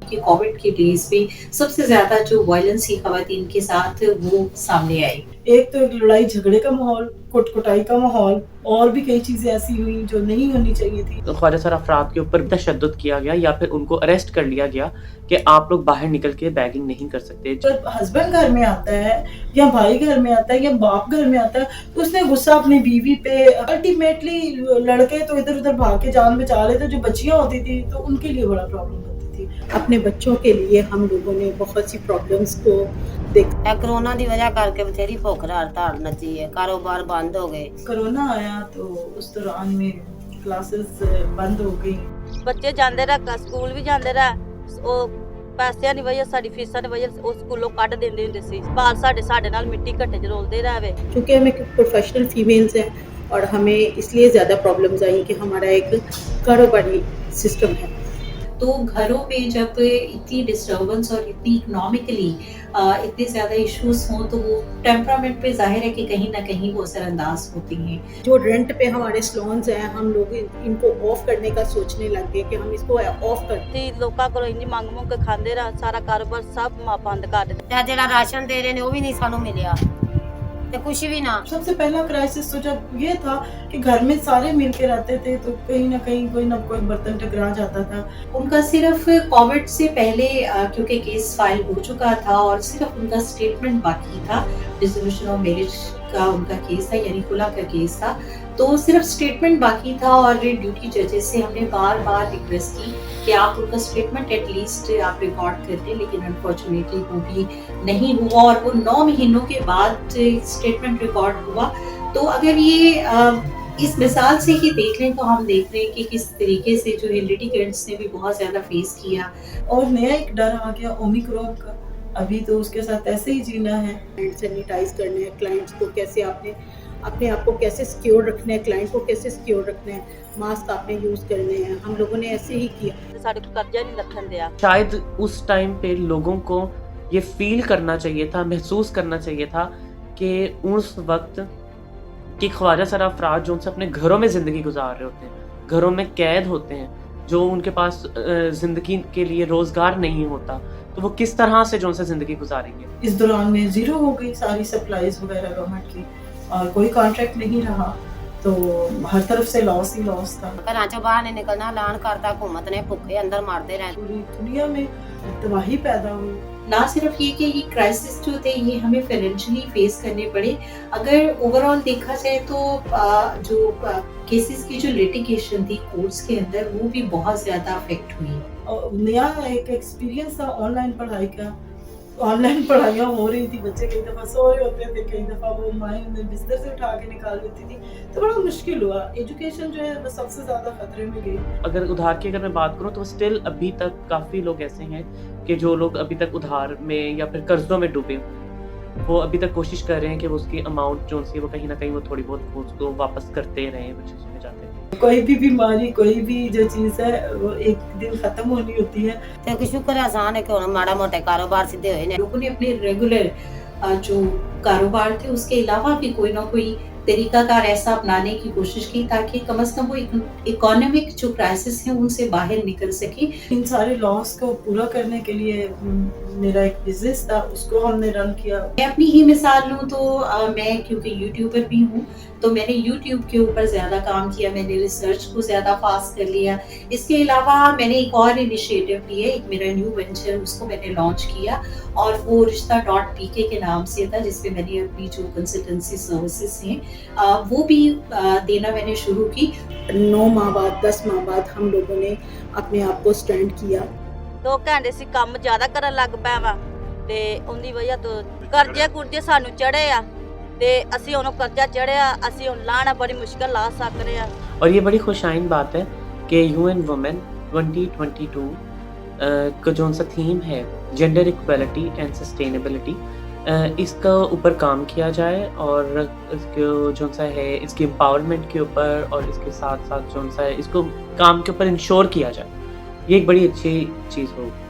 कि कोविड के डेज़ में सबसे ज़्यादा जो वायलेंस थी ख़वातीन के साथ वो सामने आई। एक तो एक लड़ाई झगड़े का माहौल, कुट-कुटाई का माहौल और भी कई चीज़ें ऐसी हुई जो नहीं होनी चाहिए थी। ख्वाजा सर अफराद के ऊपर तशद्दुद किया गया या फिर उनको अरेस्ट कर लिया गया कि आप लोग बाहर निकल के बैगिंग नहीं कर सकते। जब हस्बैंड घर में आता है या भाई घर में आता है या बाप घर में आता है तो उसने गुस्सा अपनी बीवी पे अल्टीमेटली लड़के तो इधर-उधर भाग के जान बचा लेते, जो बच्चियाँ होती थी तो उनके लिए बड़ा प्रॉब्लम होती थी। अपने बच्चों के लिए हम लोगों ने बहुत सी प्रॉब्लम्स को देखा। कोरोना की वजह करके बथेरी भुख हड़ताल नची है, कारोबार बंद हो गए। कोरोना आया तो उस दौरान में क्लासेस बंद हो गई। ਬੱਚੇ ਜਾਂਦੇ ਰਹੇ ਸਕੂਲ ਵੀ ਜਾਂਦੇ ਰਹੇ ਉਹ ਪੈਸਿਆਂ ਦੀ ਵਜ੍ਹਾ ਸਾਡੀ ਫੀਸਾਂ ਦੀ ਵਜ੍ਹਾ ਉਹ ਸਕੂਲੋਂ ਕੱਢ ਦਿੰਦੇ ਹੁੰਦੇ ਸੀ ਬਾਲ ਸਾਡੇ ਨਾਲ ਮਿੱਟੀ ਘੱਟੇ ਚ ਰੋਲਦੇ ਰਹੇ क्योंकि हम एक प्रोफेशनल फीमेल्स हैं और हमें इसलिए ज़्यादा प्रॉब्लम्स आई कि हमारा एक कारोबारी सिस्टम है। तो घरों में जब इतनी डिस्टर्बेंस और इतनी इकोनॉमिकली इतने ज़्यादा इश्यूज हों तो वो टेम्परामेंट पे ज़ाहिर है कि कहीं ना कहीं वो असरअंदाज होती हैं। जो रेंट पे हमारे सलोन्स हैं हम लोग इनको ऑफ करने का सोचने लग गए कि हम इसको ऑफ कर ਤੇ ਲੋਕਾਂ ਕੋਲੋਂ ਇੰਨੀ ਮੰਗ ਮੁੰਗ ਕੇ ਖਾਂਦੇ ਰਹੇ ਸਾਰਾ ਕਾਰੋਬਾਰ ਸਭ ਬੰਦ ਕਰ ਦਿੱਤਾ ਤੇ ਜਿਹੜਾ ਰਾਸ਼ਨ ਦੇ ਰਹੇ ਨੇ ਉਹ ਵੀ ਨਹੀਂ ਸਾਨੂੰ ਮਿਲਿਆ ਤੇ ਕੁਝ ਵੀ ਨਾ। सबसे पहला क्राइसिस तो जब ये था कि घर में सारे मिल के रहते थे तो कहीं ना कोई बर्तन टकरा जाता था। उनका सिर्फ कोविड से पहले क्योंकि केस फाइल हो चुका था और सिर्फ उनका स्टेटमेंट बाकी था, डिसोल्यूशन ऑफ मैरिज का उनका केस था यानी खुला का केस था, तो सिर्फ स्टेटमेंट बाकी था और ड्यूटी जजेस से हमने बार बार रिक्वेस्ट की कि आप उनका स्टेटमेंट एटलीस्ट आप रिकॉर्ड कर दें, लेकिन अनफॉर्चुनेटली वो भी नहीं हुआ और वो 9 महीनों के बाद स्टेटमेंट रिकॉर्ड हुआ। तो अगर ये इस मिसाल से ही देख लें तो हम देख रहे हैं कि किस तरीके से जो है लिटिगेंट्स ने भी बहुत ज़्यादा फेस किया। और नया एक डर आ गया ओमिक्रॉन का, अभी तो उसके साथ ऐसे ही जीना है। हैंड सैनिटाइज करने हैं, क्लाइंट्स को कैसे आपने अपने आप को कैसे सिक्योर रखना है, क्लाइंट को कैसे सिक्योर रखना है, मास्क आपने यूज़ करने हैं, हम लोगों ने ऐसे ही किया। ਸਾਡੇ ਕੋਲ ਕਰਜ਼ਾ ਨਹੀਂ ਰੱਖਣ ਦਿਆ। शायद उस टाइम पे लोगों को ये फील करना चाहिए था, महसूस करना चाहिए था कि उस वक्त कि ख्वाजा सर अफराद जो उनसे अपने घरों में ज़िंदगी गुजार रहे होते हैं, घरों में कैद होते हैं, जो उनके पास ज़िंदगी के लिए रोज़गार नहीं होता, तो वो किस तरह से जो उनसे ज़िंदगी गुजारेंगे। इस दौरान में ज़ीरो हो गई सारी सप्लाईज वगैरह गवर्नमेंट की और कोई कॉन्ट्रैक्ट नहीं रहा, तो हर तरफ से लॉस ही लॉस था। ਘਰਾਂ ਚੋਂ ਬਾਹਰ ਨਹੀਂ ਨਿਕਲਣਾ, ਐਲਾਨ ਕਰਤਾ हुकूमत ने, भुखे अंदर मारते रहे। पूरी दुनिया में तबाही पैदा हुई। ना सिर्फ ये कि ये क्राइसिस जो थे ये हमें फाइनेंशियली फेस करने पड़े, अगर ओवरऑल देखा जाए तो जो केसेस की जो लिटिगेशन थी कोर्ट्स के अंदर वो भी बहुत ज़्यादा अफेक्ट हुई। और नया एक एक्सपीरियंस था ऑनलाइन पढ़ाई का। ऑनलाइन पढ़ाइयाँ हो रही थी, बच्चे कई दफ़ा सो रहे होते थे, कई दफ़ा वो माएँ उन्हें बिस्तर से उठा के निकाल देती थी, तो बड़ा मुश्किल हुआ। एजुकेशन जो है वो सबसे ज़्यादा खतरे में गई। अगर उधार की अगर मैं बात करूँ तो स्टिल अभी तक काफ़ी लोग ऐसे हैं कि जो लोग अभी तक उधार में या फिर कर्ज़ों में डूबे हुए हैं, वो अभी तक कोशिश कर रहे हैं कि वो उसकी अमाउंट जो उनकी वो कहीं ना कहीं वो थोड़ी बहुत उसको वापस करते रहें, वो चीज़ में जाते हैं। कोई भी बीमारी, कोई भी जो चीज़ है वो एक दिन ख़त्म होनी होती है। ਤੇ ਕਿ ਸ਼ੁਕਰ ਆਸਾਨ ਹੈ ਕਿ ਹੁਣ ਮਾੜਾ ਮੋਟਾ ਕਾਰੋਬਾਰ सिद्धे होए ने। लोगों ने अपने रेगुलर जो कारोबार थे उसके अलावा भी कोई ना कोई तरीकाकार ऐसा अपनाने की कोशिश की ताकि कम से कम वो इकोनॉमिक जो क्राइसिस है उनसे बाहर निकल सके। इन सारे लॉस को पूरा करने के लिए मेरा एक बिजनेस था, उसको हमने रन किया। मैं अपनी ही मिसाल लूँ तो मैं क्योंकि यूट्यूबर भी हूँ तो मैंने यूट्यूब के ऊपर ज़्यादा काम किया, मैंने रिसर्च को ज़्यादा फास्ट कर लिया। इसके अलावा मैंने एक और इनिशिएटिव लिया, एक मेरा न्यू वेंचर उसको मैंने लॉन्च किया और वो रिश्ता.pk के नाम से था, जिसमें मैंने अपनी जो कंसल्टेंसी सर्विसेज हैं वो भी देना मैंने शुरू की। 9 माह बाद 10 माह बाद हम लोगों ने अपने आप को स्टैंड किया। 2 ਘੰਟੇ ਸੀ ਕੰਮ ਜ਼ਿਆਦਾ ਕਰਨ ਲੱਗ ਪਿਆ ਵਾ ਤੇ ਉਹਦੀ ਵਜ੍ਹਾ ਤੋਂ ਕਰਜ਼ੇ ਸਾਨੂੰ ਚੜੇ ਆ ਤੇ ਅਸੀਂ ਉਹਨੂੰ ਕਰਜ਼ਾ ਚੜਿਆ ਅਸੀਂ ਹੁਣ ਲਾਣਾ ਬੜੀ ਮੁਸ਼ਕਲ ਲਾ ਸਕ ਰਹੇ ਆ। और ये बड़ी खुशाइन बात है कि यूएन वुमेन 2022 का जो सा थीम है जेंडर इक्वलिटी एंड सस्टेनेबिलिटी, इसका ऊपर काम किया जाए और इसको जो सा है इसकी एम्पावरमेंट के ऊपर और इसके साथ साथ जो सा है इसको काम के ऊपर इंश्योर किया जाए, ये एक बड़ी अच्छी चीज़ होगी।